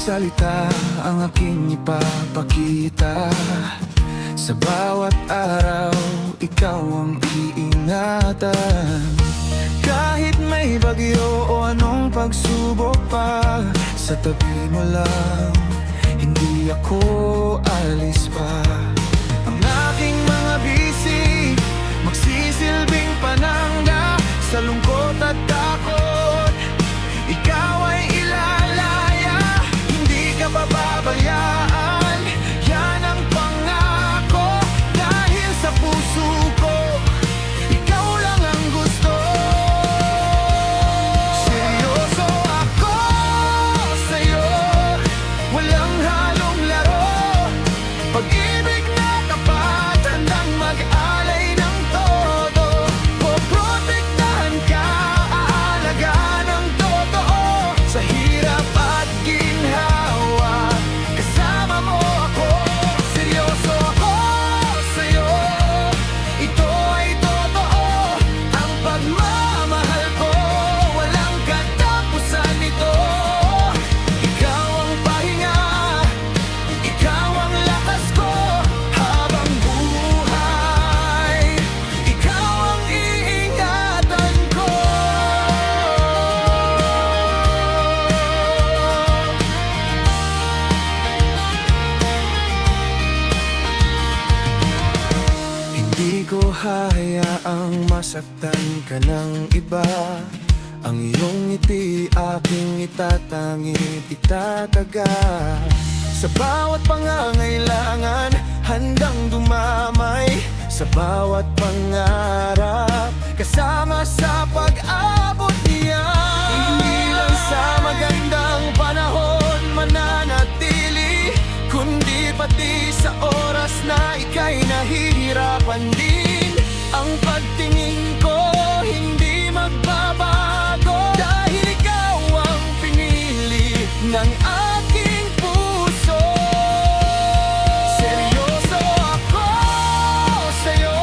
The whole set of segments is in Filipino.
salita ang aking ipapakita. Sa bawat araw, ikaw ang iingatan. Kahit may bagyo o anong pagsubok pa, sa tabi mo lang, hindi ako alis pa. Ang aking mga bisig, magsisilbing panangga. Sa lungkot at takot, ikaw ay ilalaya. Hindi ka pababayaan, yan ang pangako. Dahil sa puso ko, ikaw lang ang gusto. Seryoso ako sa'yo, walang halong laro. Pag-ibig na tapat, handang mag-alay ng todo. Poprotektahan ka, aalaga ng totoo. Sa hirap at ginhawa, kasama mo ako. Seryoso ako sa'yo, ito ay totoo. Ang pagmamahal ko, walang katapusan nito. Ikaw ang pahinga, ikaw ang lakas ko habang buhay. Ikaw ang iingatan ko. Hindi ko hayaang masaktan ka ng iba. Ang iyong ngiti aking itatangit, itataga. Sa bawat pangangailangan, handang dumamay. Sa bawat pangarap, kasama sa pag-abot niya. Hindi lang sa magandang panahon mananatili, kundi pati sa oras na ika'y nahihirapan din. Ang pagtingin ko hindi magbabago, dahil ikaw ang pinili ng aking puso. Seryoso ako sa'yo,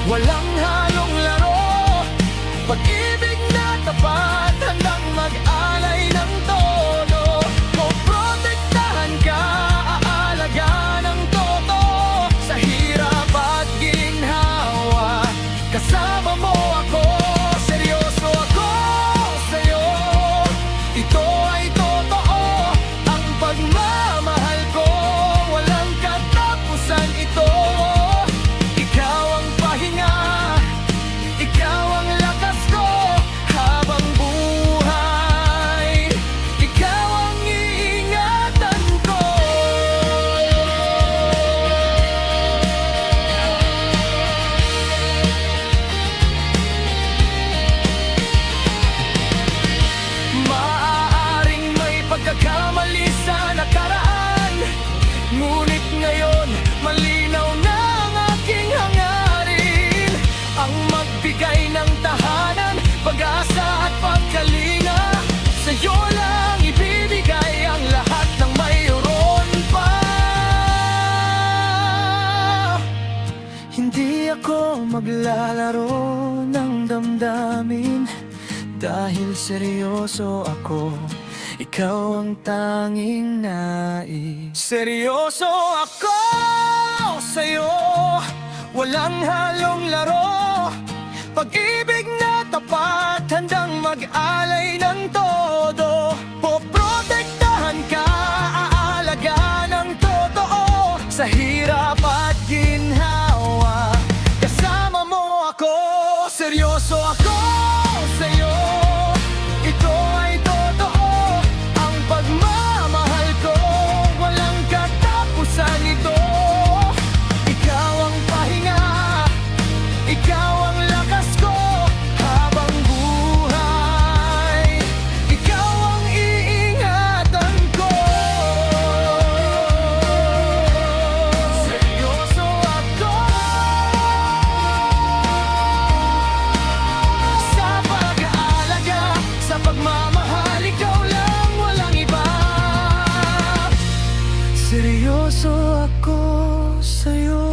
walang halong laro. Pag-ibig na tapat, handang mag-alay ng todo. Poprotektahan ka, aalaga ng totoo. Sa hirap at ginhawa, kasama mo ako. Seryoso ako sa'yo, ito ay totoo. Ang pagmamahal ko, walang katapusan ito. Ikaw ang pahinga, ikaw ang lakas ko habang buhay. Ikaw ang iingatan ko. Maaaring may pagkakamali sa nakaraan, ngunit ngayon malinaw na ang aking hangarin. Ang magbigay ng tahanan, pag-asa at pagkalinga. Sa'yo lang ibibigay ang lahat ng mayroon pa. Hindi ako maglalaro ng damdamin, dahil seryoso ako, ikaw ang tanging nais. Seryoso ako sa'yo, walang halong laro. Pag-ibig na tapat, handang mag-alay ng todo. Poprotektahan ka, aalaga ng totoo. Sa hirap at ginhawa, kasama mo ako. Seryoso ako sa'yo, ito ay totoo. Ang pagmamahal ko, walang katapusan nito. Ikaw ang pahinga, ikaw ang lakas ko habang buhay. Ikaw ang iingatan ko. Seryoso ako sa pag-aalaga, sa pagmamahal. Ikaw lang, walang iba. Seryoso ako sa'yo.